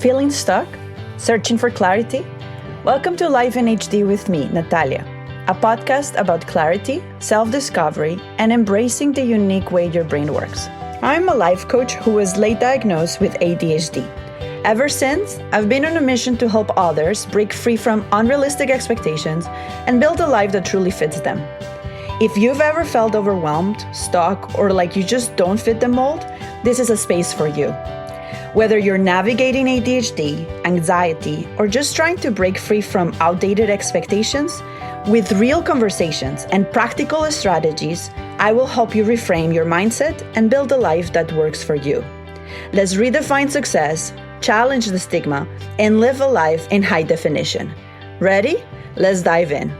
Feeling stuck? Searching for clarity? Welcome to Life in HD with me, Natalia, a podcast about clarity, self-discovery, and embracing the unique way your brain works. I'm a life coach who was late diagnosed with ADHD. Ever since, I've been on a mission to help others break free from unrealistic expectations and build a life that truly fits them. If you've ever felt overwhelmed, stuck, or like you just don't fit the mold, this is a space for you. Whether you're navigating ADHD, anxiety, or just trying to break free from outdated expectations, with real conversations and practical strategies, I will help you reframe your mindset and build a life that works for you. Let's redefine success, challenge the stigma, and live a life in high definition. Ready? Let's dive in.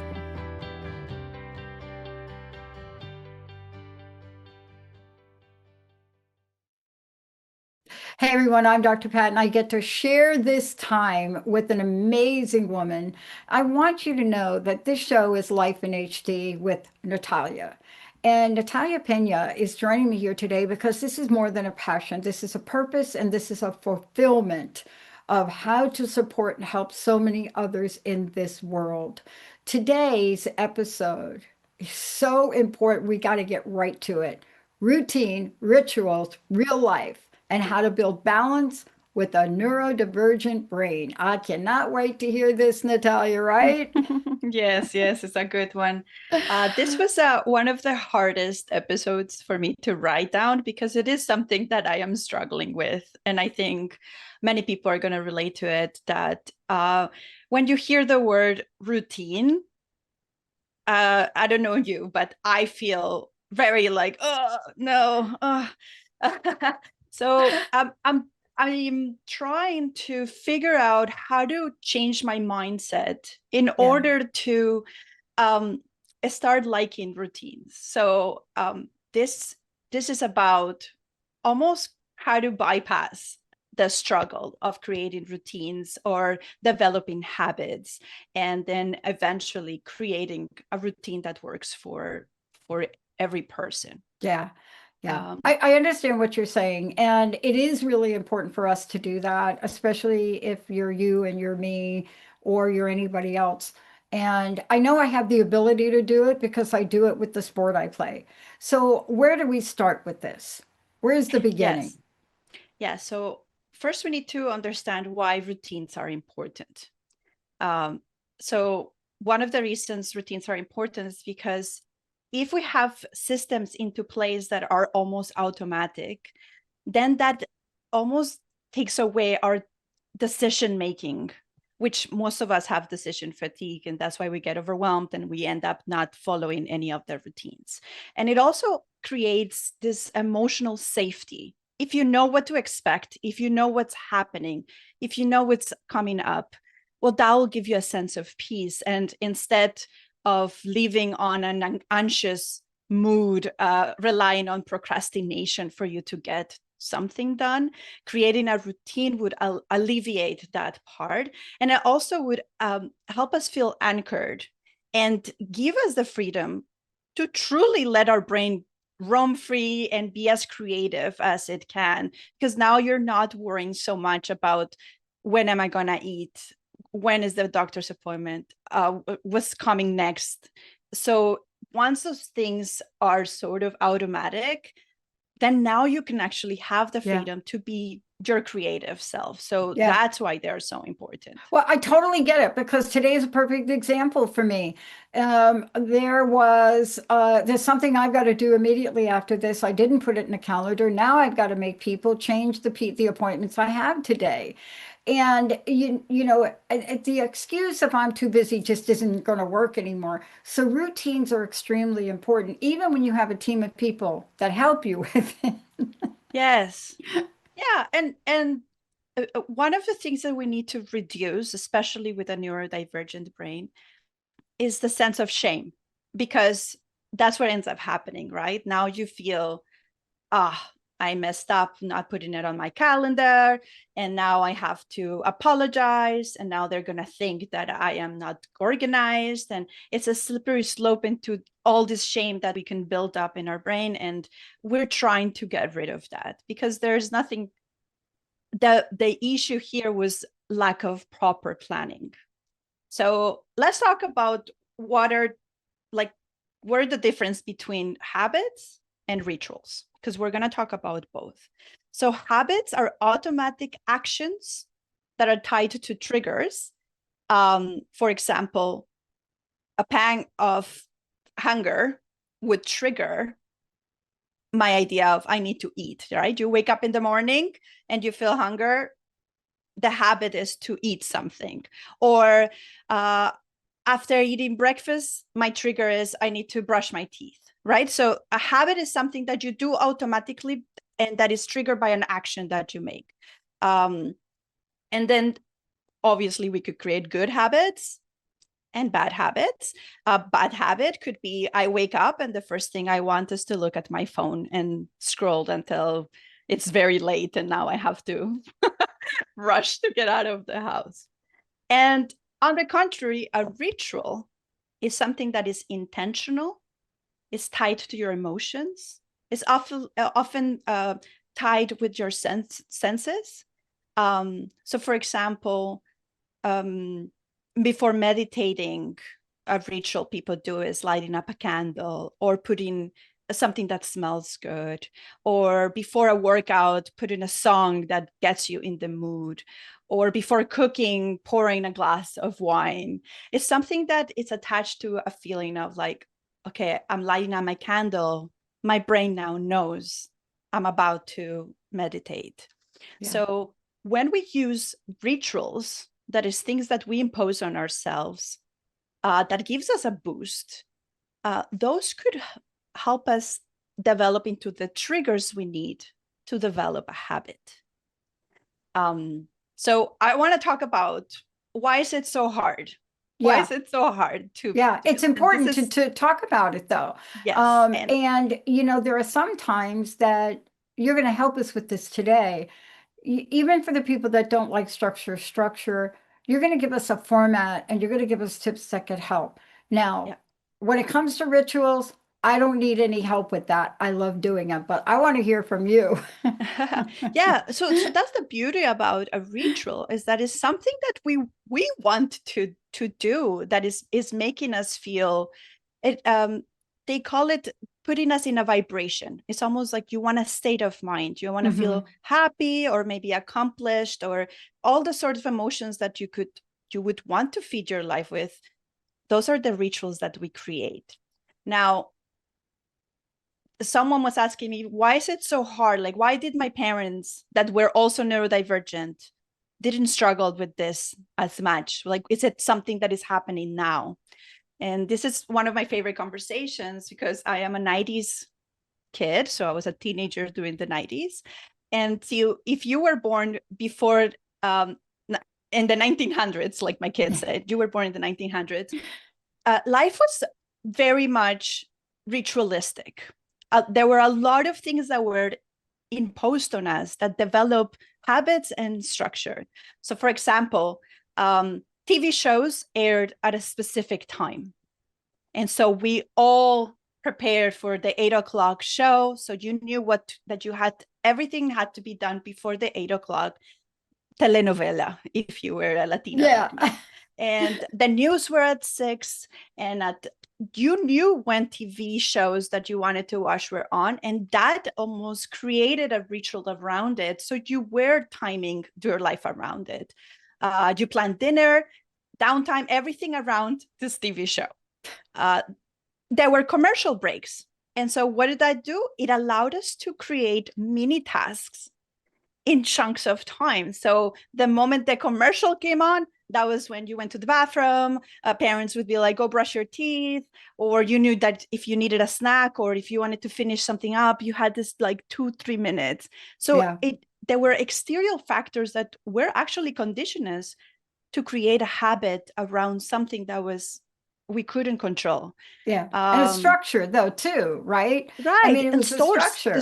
Hey everyone, I'm Dr. Pat, and I get to share this time with an amazing woman. I want you to know that this show is Life in HD with Natalia. And Natalia Peña is joining me here today because this is more than a passion. This is a purpose, and this is a fulfillment of how to support and help so many others in this world. Today's episode is so important. We got to get right to it. Routine, rituals, real life, and how to build balance with a neurodivergent brain. I cannot wait to hear this, Natalia, right? Yes, it's a good one. This was one of the hardest episodes for me to write down because it is something that I am struggling with. And I think many people are going to relate to it, that when you hear the word routine, I don't know you, but I feel very like, oh, no. So I'm trying to figure out how to change my mindset in order to start liking routines. So this is about almost how to bypass the struggle of creating routines or developing habits, and then eventually creating a routine that works for every person. Yeah. I understand what you're saying. And it is really important for us to do that, especially if you're you and you're me or you're anybody else. And I know I have the ability to do it because I do it with the sport I play. So where do we start with this? Where's the beginning? So first we need to understand why routines are important. So one of the reasons routines are important is because if we have systems into place that are almost automatic, then that almost takes away our decision making, which most of us have decision fatigue, and that's why we get overwhelmed and we end up not following any of the routines. And it also creates this emotional safety. If you know what to expect, if you know what's happening, if you know what's coming up, well, that will give you a sense of peace. And instead of living on an anxious mood, relying on procrastination for you to get something done, creating a routine would alleviate that part. And it also would help us feel anchored and give us the freedom to truly let our brain roam free and be as creative as it can. Because now you're not worrying so much about when am I going to eat? When is the doctor's appointment? What's coming next? So once those things are sort of automatic, then now you can actually have the freedom to be your creative self. So that's why they're so important. Well, I totally get it, because today is a perfect example for me. There's something I've got to do immediately after this. I didn't put it in a calendar. Now I've got to make people change the appointments I have today. And you know, the excuse if I'm too busy just isn't going to work anymore. So routines are extremely important, even when you have a team of people that help you with it. Yes. Yeah. And one of the things that we need to reduce, especially with a neurodivergent brain, is the sense of shame, because that's what ends up happening, right? Now you feel, I messed up not putting it on my calendar, and now I have to apologize, and now they're going to think that I am not organized, and it's a slippery slope into all this shame that we can build up in our brain. And we're trying to get rid of that because there's nothing the issue here was lack of proper planning. So let's talk about what are the difference between habits and rituals, because we're going to talk about both. So habits are automatic actions that are tied to triggers. For example, a pang of hunger would trigger my idea of I need to eat, right? You wake up in the morning and you feel hunger. The habit is to eat something. Or after eating breakfast, my trigger is I need to brush my teeth, right? So a habit is something that you do automatically and that is triggered by an action that you make. And then obviously we could create good habits and bad habits. A bad habit could be I wake up and the first thing I want is to look at my phone and scroll until it's very late and now I have to rush to get out of the house. And on the contrary, a ritual is something that is intentional, is tied to your emotions, is often tied with your senses. So for example, before meditating, a ritual people do is lighting up a candle or putting something that smells good, or before a workout, putting a song that gets you in the mood, or before cooking, pouring a glass of wine. It's something that is attached to a feeling of like, okay, I'm lighting up my candle. My brain now knows I'm about to meditate. Yeah. So when we use rituals, that is things that we impose on ourselves, that gives us a boost, those could help us develop into the triggers we need to develop a habit. So I want to talk about why is it so hard? Why is it so hard to? Yeah, it's important to talk about it though. Yes. And you know, there are some times that you're going to help us with this today. Even for the people that don't like structure, you're going to give us a format and you're going to give us tips that could help. Now, when it comes to rituals, I don't need any help with that. I love doing it, but I want to hear from you. Yeah, so that's the beauty about a ritual, is that it's something that we want to do, that is making us feel it. They call it putting us in a vibration. It's almost like you want a state of mind. You want to feel happy or maybe accomplished, or all the sort of emotions that you would want to feed your life with. Those are the rituals that we create. Now, someone was asking me, why is it so hard? Like, why did my parents that were also neurodivergent didn't struggle with this as much? Like, is it something that is happening now? And this is one of my favorite conversations because I am a 90s kid. So I was a teenager during the 90s. And so if you were born before, in the 1900s, like my kids said, you were born in the 1900s, life was very much ritualistic. There were a lot of things that were imposed on us that develop habits and structure. So for example, TV shows aired at a specific time. And so we all prepared for the 8 o'clock show. So you knew everything had to be done before the 8 o'clock telenovela, if you were a Latina. Yeah. Like me. And the news were at 6, and you knew when TV shows that you wanted to watch were on, and that almost created a ritual around it. So you were timing your life around it. You planned dinner, downtime, everything around this TV show. There were commercial breaks. And so what did that do? It allowed us to create mini tasks in chunks of time. So the moment the commercial came on, that was when you went to the bathroom. Parents would be like, go brush your teeth. Or you knew that if you needed a snack or if you wanted to finish something up, you had this like 2-3 minutes. So there were exterior factors that were actually conditioning us to create a habit around something that we couldn't control. Yeah. And a structure though, too, right? Right. I mean, it was a structure.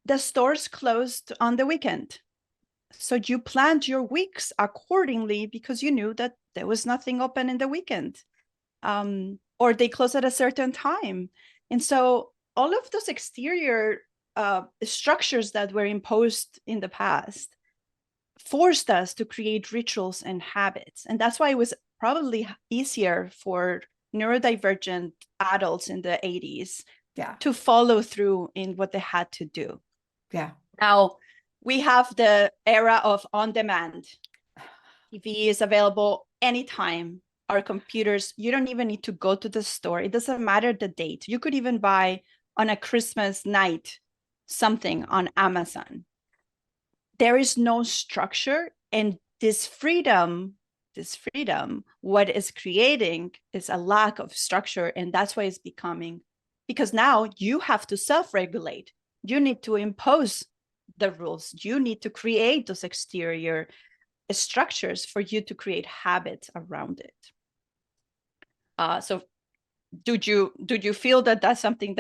The stores closed on the weekend. So you planned your weeks accordingly because you knew that there was nothing open in the weekend, or they closed at a certain time. And so all of those exterior structures that were imposed in the past forced us to create rituals and habits. And that's why it was probably easier for neurodivergent adults in the 80s to follow through in what they had to do. Yeah. Now we have the era of on-demand. TV is available anytime. Our computers, you don't even need to go to the store. It doesn't matter the date. You could even buy on a Christmas night something on Amazon. There is no structure, and this freedom, what is creating is a lack of structure. And that's why it's becoming, because now you have to self-regulate. You need to impose the rules. You need to create those exterior structures for you to create habits around it. So did you feel that that's something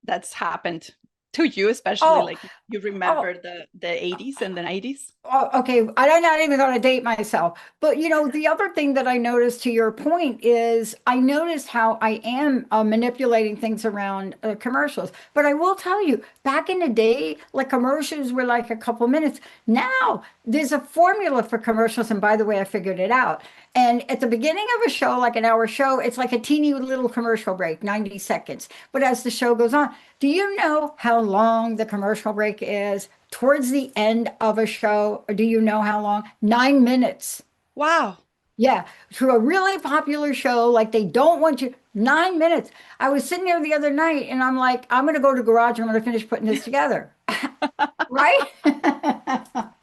that's happened to you, especially like you remember the 80s and the 90s? Oh, okay. I'm not even going to date myself. But, the other thing that I noticed, to your point, is I noticed how I am manipulating things around commercials. But I will tell you, back in the day, like commercials were like a couple minutes. Now there's a formula for commercials. And by the way, I figured it out. And at the beginning of a show, like an hour show, it's like a teeny little commercial break, 90 seconds. But as the show goes on, do you know how long the commercial break is? Towards the end of a show, or do you know how long? 9 minutes. Wow. Yeah, to a really popular show, like they don't want you, 9 minutes. I was sitting there the other night and I'm like, I'm going to go to the garage. I'm going to finish putting this together. Right?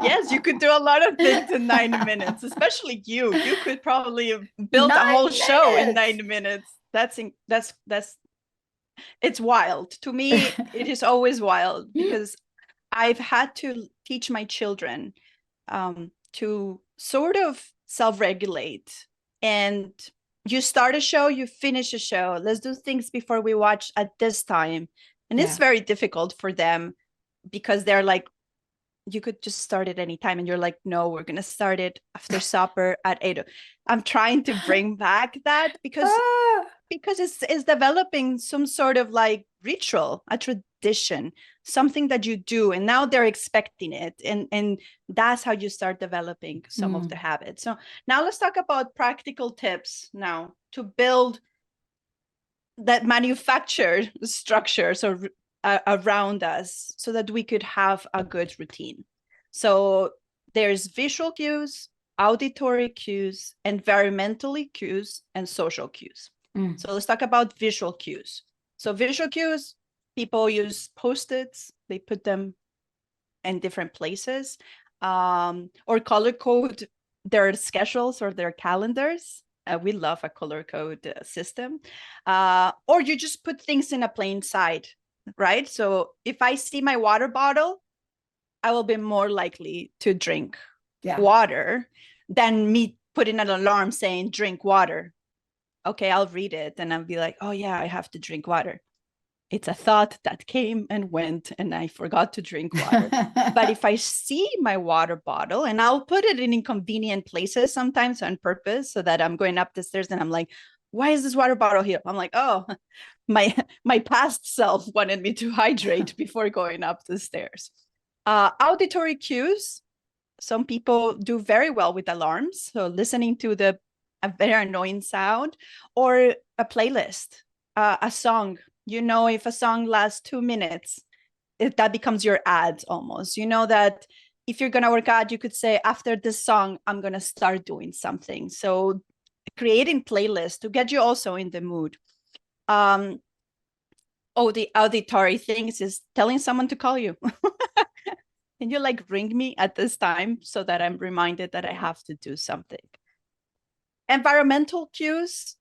Yes, you could do a lot of things in 9 minutes, especially you. You could probably have built a whole show in 9 minutes. That's it's wild. To me, it is always wild because I've had to teach my children to sort of self-regulate. And you start a show, you finish a show. Let's do things before we watch at this time. And it's very difficult for them because they're like, you could just start at any time. And you're like, no, we're going to start it after supper at 8. I'm trying to bring back that because it's developing some sort of like ritual, a tradition, something that you do, and now they're expecting it, and that's how you start developing some of the habits. So now let's talk about practical tips now to build that manufactured structure around us so that we could have a good routine. So there's visual cues, auditory cues, environmentally cues, and social cues. So let's talk about visual cues. So visual cues, people use Post-its. They put them in different places, or color code their schedules or their calendars. We love a color code system. Or you just put things in a plain sight, right? So if I see my water bottle, I will be more likely to drink water than me putting an alarm saying drink water. Okay, I'll read it and I'll be like, oh yeah, I have to drink water. It's a thought that came and went and I forgot to drink water. But if I see my water bottle, and I'll put it in inconvenient places sometimes on purpose, so that I'm going up the stairs and I'm like, why is this water bottle here? I'm like, oh, my past self wanted me to hydrate before going up the stairs. Auditory cues. Some people do very well with alarms. So listening to a very annoying sound, or a playlist, a song. You know, if a song lasts 2 minutes, that becomes your ad almost. You know that if you're going to work out, you could say, after this song, I'm going to start doing something. So creating playlists to get you also in the mood. The auditory things is telling someone to call you. Can you like ring me at this time so that I'm reminded that I have to do something? Environmental cues,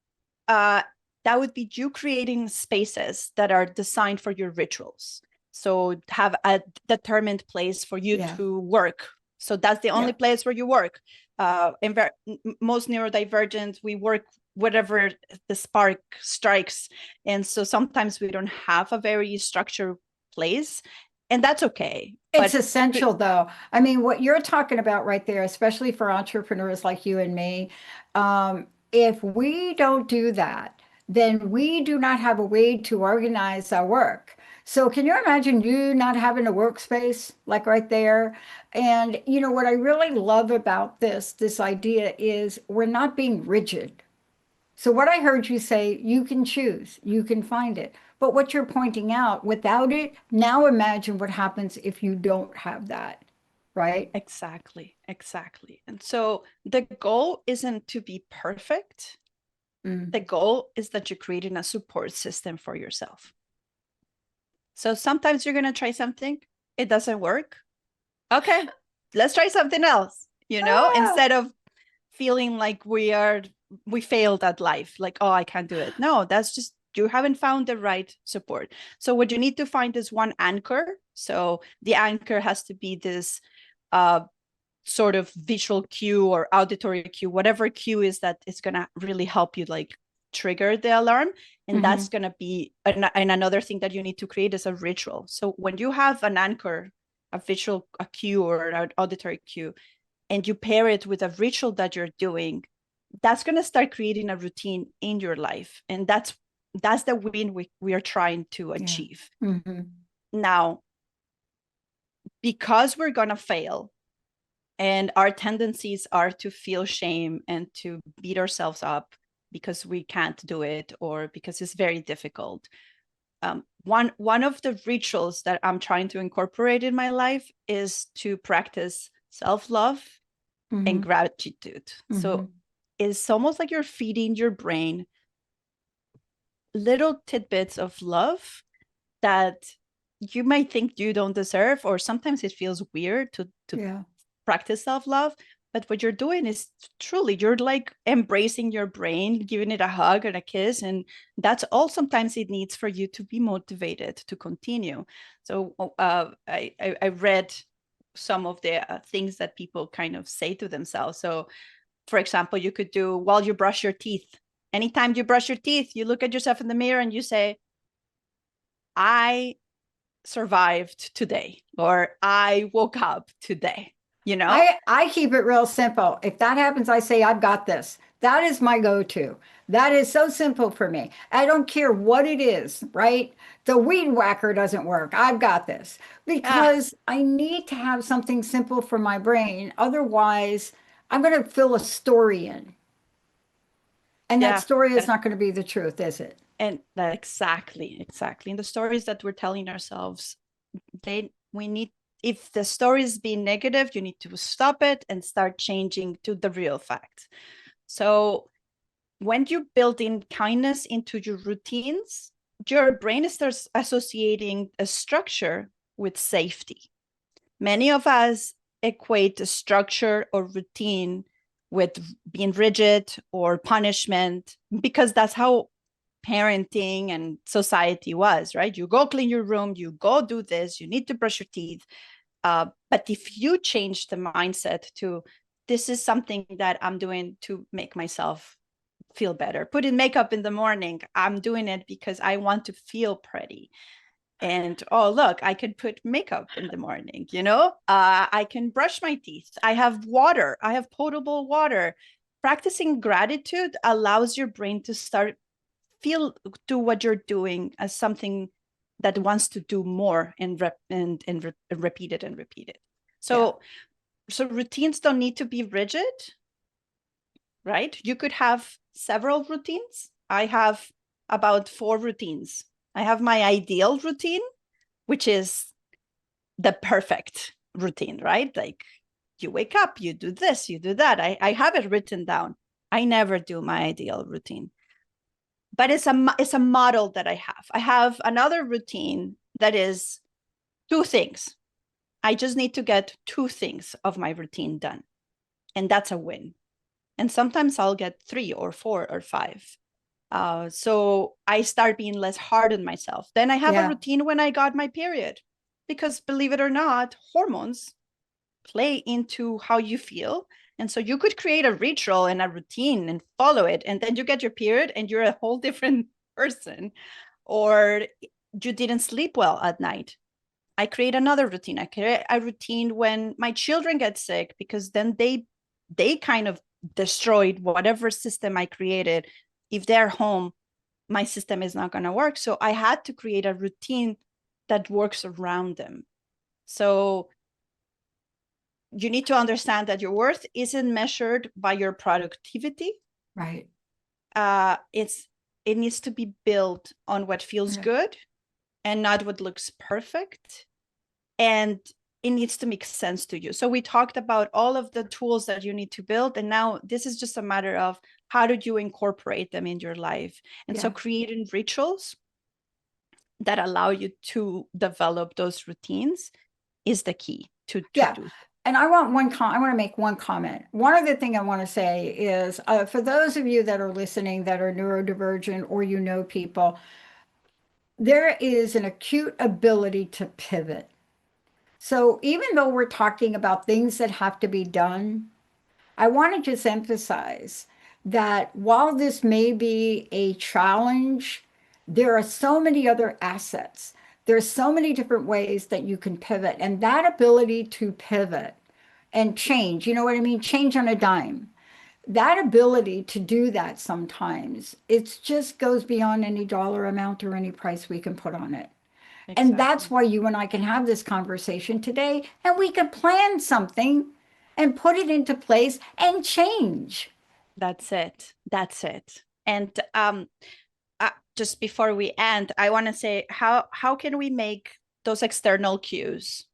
that would be you creating spaces that are designed for your rituals. So have a determined place for you to work. So that's the only place where you work. Most neurodivergent, we work whatever the spark strikes. And so sometimes we don't have a very structured place. And that's okay. It's essential, though. I mean, what you're talking about right there, especially for entrepreneurs like you and me, if we don't do that, then we do not have a way to organize our work. So can you imagine you not having a workspace like right there? And you know what I really love about this idea is we're not being rigid. So what I heard you say, you can choose, you can find it. But what you're pointing out, without it, now imagine what happens if you don't have that, right? Exactly, exactly. And so the goal isn't to be perfect. Mm. The goal is that you're creating a support system for yourself. So sometimes you're going to try something, it doesn't work. Okay, let's try something else, Ah, instead of feeling like we failed at life, like, oh, I can't do it. No, that's just you haven't found the right support. So what you need to find is one anchor. So the anchor has to be this uh sort of visual cue or auditory cue, whatever cue is that is going to really help you like trigger the alarm. And mhm. that's going to be and another thing that you need to create is a ritual. So when you have an anchor, a visual a cue or an auditory cue, and you pair it with a ritual that you're doing, that's going to start creating a routine in your life. And that's the win we are trying to Yeah. achieve. Mhm. Now, because we're going to fail, and our tendencies are to feel shame and to beat ourselves up because we can't do it or because it's very difficult. One of the rituals that I'm trying to incorporate in my life is to practice self-love and Mhm. gratitude. So Mhm. it's almost like you're feeding your brain little tidbits of love that you might think you don't deserve, or sometimes it feels weird to Yeah. practice self-love. But what you're doing is truly, you're like embracing your brain, giving it a hug and a kiss. And that's all sometimes it needs for you to be motivated to continue. So I read some of the things that people kind of say to themselves. So for example, you could do while you brush your teeth. Anytime you brush your teeth, you look at yourself in the mirror and you say, I survived today, or I woke up today, you know? I keep it real simple. If that happens, I say, I've got this. That is my go-to. That is so simple for me. I don't care what it is, right? The weed whacker doesn't work. I've got this Ah, because I need to have something simple for my brain. Otherwise, I'm going to fill a story in. And that yeah. story is not going to be the truth, is it? And that exactly. And the stories that we're telling ourselves, we need, if the story is being negative, you need to stop it and start changing to the real fact. So when you build in kindness into your routines, your brain starts associating a structure with safety. Many of us equate a structure or routine with being rigid or punishment because that's how parenting and society was, right? You go clean your room, you go do this, you need to brush your teeth. But if you change the mindset to this is something that I'm doing to make myself feel better, put in makeup in the morning, I'm doing it because I want to feel pretty. And oh, look, I can put makeup in the morning, I can brush my teeth, I have water, I have potable water. Practicing gratitude allows your brain to start feel do what you're doing as something that wants to do more and repeat it and repeat it. Yeah. So routines don't need to be rigid, right? You could have several routines. I have about 4 routines. I have my ideal routine, which is the perfect routine, right? Like you wake up, you do this, you do that. I have it written down. I never do my ideal routine, but it's a model that I have. I have another routine that is 2 things. I just need to get 2 things of my routine done, and that's a win. And sometimes I'll get 3 or 4 or 5. So I start being less hard on myself. Then I have a Yeah. routine when I got my period, because believe it or not, hormones play into how you feel. And so you could create a ritual and a routine and follow it. And then you get your period and you're a whole different person. Or you didn't sleep well at night. I create another routine. I create a routine when my children get sick, because then they kind of destroyed whatever system I created. If they're home, my system is not going to work. So I had to create a routine that works around them. So you need to understand that your worth isn't measured by your productivity. Right. It needs to be built on what feels good and not what looks perfect. And it needs to make sense to you. So we talked about all of the tools that you need to build. And now this is just a matter of how do you incorporate them in your life? And so creating rituals that allow you to develop those routines is the key to do. And I want to make one comment. One other thing I want to say is for those of you that are listening that are neurodivergent or you know people, there is an acute ability to pivot. So even though we're talking about things that have to be done, I want to just emphasize that while this may be a challenge, there are so many other assets. There's so many different ways that you can pivot, and that ability to pivot and change, you know what I mean? Change on a dime. That ability to do that sometimes, it just goes beyond any dollar amount or any price we can put on it. Exactly. And that's why you and I can have this conversation today, and we can plan something and put it into place and change. That's it. And just before we end, I want to say how can we make those external cues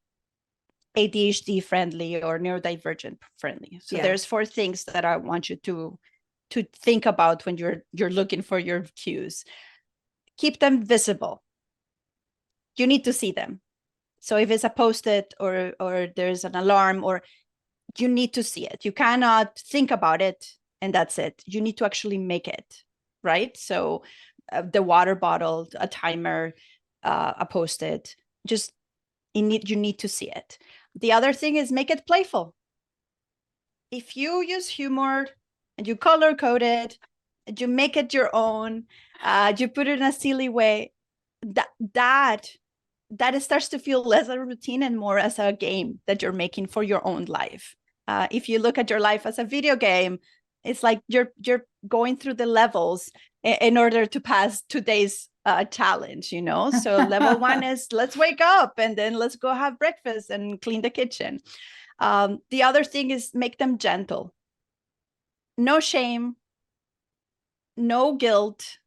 ADHD friendly or neurodivergent friendly? So there's 4 things that I want you to think about when you're looking for your cues. Keep them visible. You need to see them. So if it's a post-it or there's an alarm, or you need to see it. You cannot think about it and that's it. You need to actually make it, right? So the water bottle, a timer, a post-it, you need to see it. The other thing is make it playful. If you use humor and you color code it, and you make it your own, you put it in a silly way, that it starts to feel less a routine and more as a game that you're making for your own life. If you look at your life as a video game, it's like you're going through the levels in order to pass today's challenge, you know? So level 1 is let's wake up and then let's go have breakfast and clean the kitchen. The other thing is make them gentle. No shame, no guilt.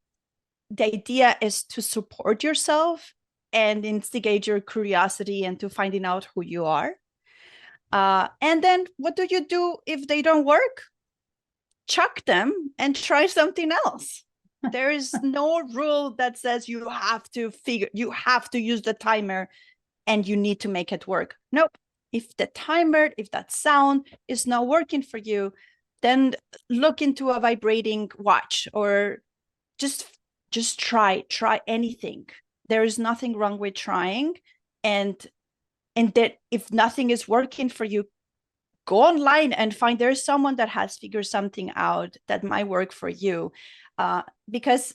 The idea is to support yourself and instigate your curiosity into finding out who you are. And then what do you do if they don't work? Chuck them and try something else. There is no rule that says you have to use the timer and you need to make it work. Nope. If that sound is not working for you, then look into a vibrating watch or just try anything. There is nothing wrong with trying. And that if nothing is working for you, go online and find there's someone that has figured something out that might work for you. Because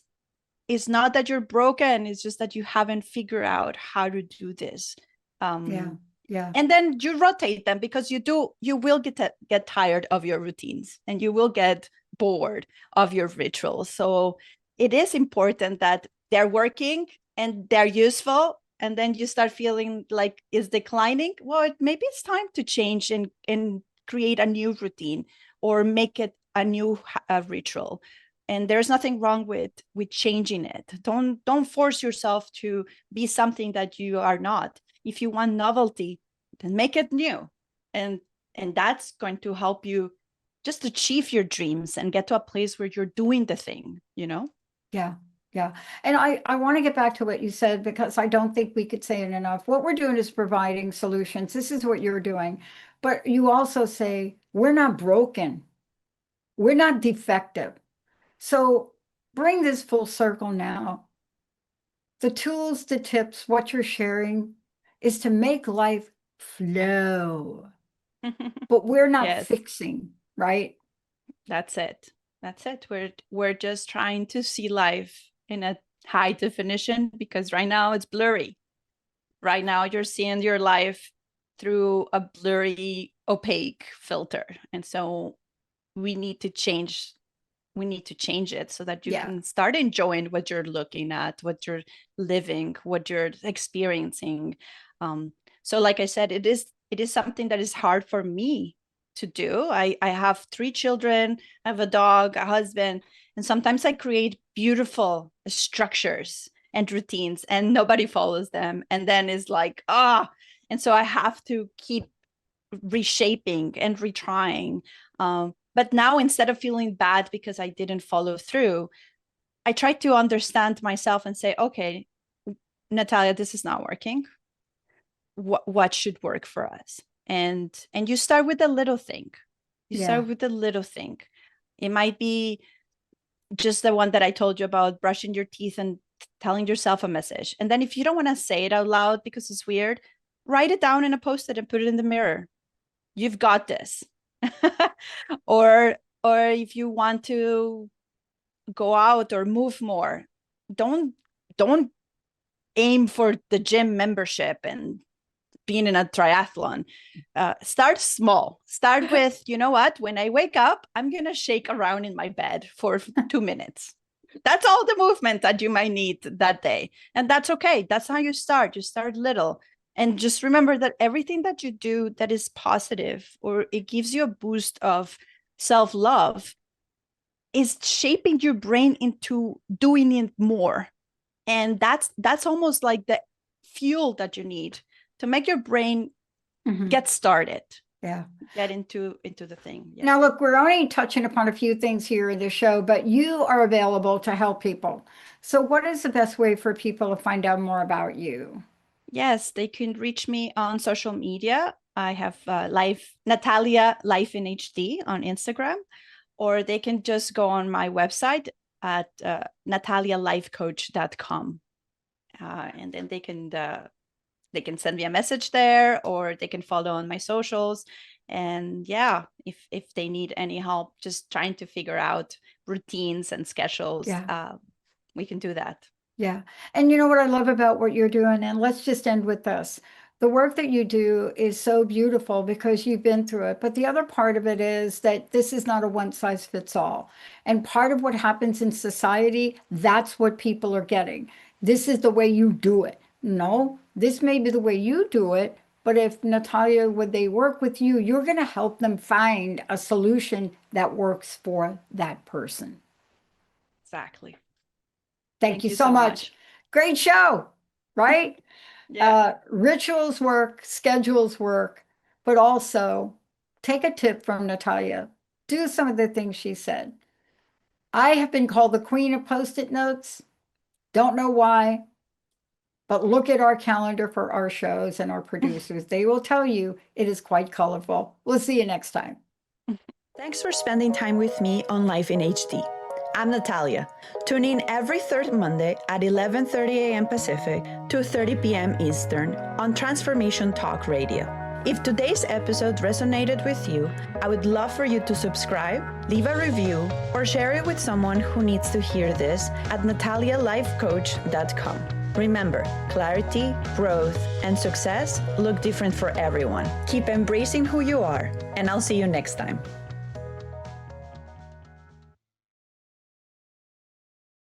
it's not that you're broken, it's just that you haven't figured out how to do this. And then you rotate them, because you will get tired of your routines and you will get bored of your rituals. So it is important that they're working and they're useful, and then you start feeling like it's declining. Well, maybe it's time to change and create a new routine or make it a new ritual. And there's nothing wrong with changing it. Don't force yourself to be something that you are not. If you want novelty, then make it new. And that's going to help you just achieve your dreams and get to a place where you're doing the thing, you know? Yeah. And I want to get back to what you said, because I don't think we could say it enough. What we're doing is providing solutions. This is what you're doing. But you also say, we're not broken. We're not defective. So bring this full circle now. The tools, the tips, what you're sharing is to make life flow. But we're not fixing, right? That's it. We're just trying to see life in a high definition, because right now it's blurry. Right now you're seeing your life through a blurry, opaque filter. And so we need to change we need to change it so that you Yeah. can start enjoying what you're looking at, what you're living, what you're experiencing. So like I said, it is something that is hard for me to do. I have 3 children, I have a dog, a husband, and sometimes I create beautiful structures and routines and nobody follows them. And then it's like, and so I have to keep reshaping and retrying. But now, instead of feeling bad because I didn't follow through, I try to understand myself and say, okay, Natalia, this is not working. What should work for us? And you start with a little thing. You start with a little thing. It might be just the one that I told you about, brushing your teeth and telling yourself a message. And then if you don't want to say it out loud because it's weird, write it down in a Post-it and put it in the mirror. You've got this. or if you want to go out or move more, don't aim for the gym membership and being in a triathlon. Start small. Start with, you know what, when I wake up, I'm gonna shake around in my bed for 2 minutes. That's all the movement that you might need that day, and that's okay. That's how you start. You start little. And just remember that everything that you do that is positive, or it gives you a boost of self-love, is shaping your brain into doing it more. And that's almost like the fuel that you need to make your brain get started. Yeah. Get into the thing. Yeah. Now, look, we're only touching upon a few things here in the show, but you are available to help people. So what is the best way for people to find out more about you? Yes, they can reach me on social media. I have Natalia Life in HD on Instagram, or they can just go on my website at natalialifecoach.com. And then they can send me a message there, or they can follow on my socials. And yeah, if they need any help just trying to figure out routines and schedules, we can do that. Yeah. And you know what I love about what you're doing? And let's just end with this. The work that you do is so beautiful because you've been through it. But the other part of it is that this is not a one size fits all. And part of what happens in society, that's what people are getting. This is the way you do it. No, this may be the way you do it. But if Natalia, would they work with you, you're going to help them find a solution that works for that person. Exactly. Thank you so much. Great show, right? Rituals work, schedules work, but also take a tip from Natalia. Do some of the things she said. I have been called the queen of Post-it notes. Don't know why, but look at our calendar for our shows and our producers. They will tell you it is quite colorful. We'll see you next time. Thanks for spending time with me on Life in HD. I'm Natalia. Tune in every third Monday at 11:30 a.m. Pacific, 2:30 p.m. Eastern on Transformation Talk Radio. If today's episode resonated with you, I would love for you to subscribe, leave a review, or share it with someone who needs to hear this at natalialifecoach.com. Remember, clarity, growth, and success look different for everyone. Keep embracing who you are, and I'll see you next time.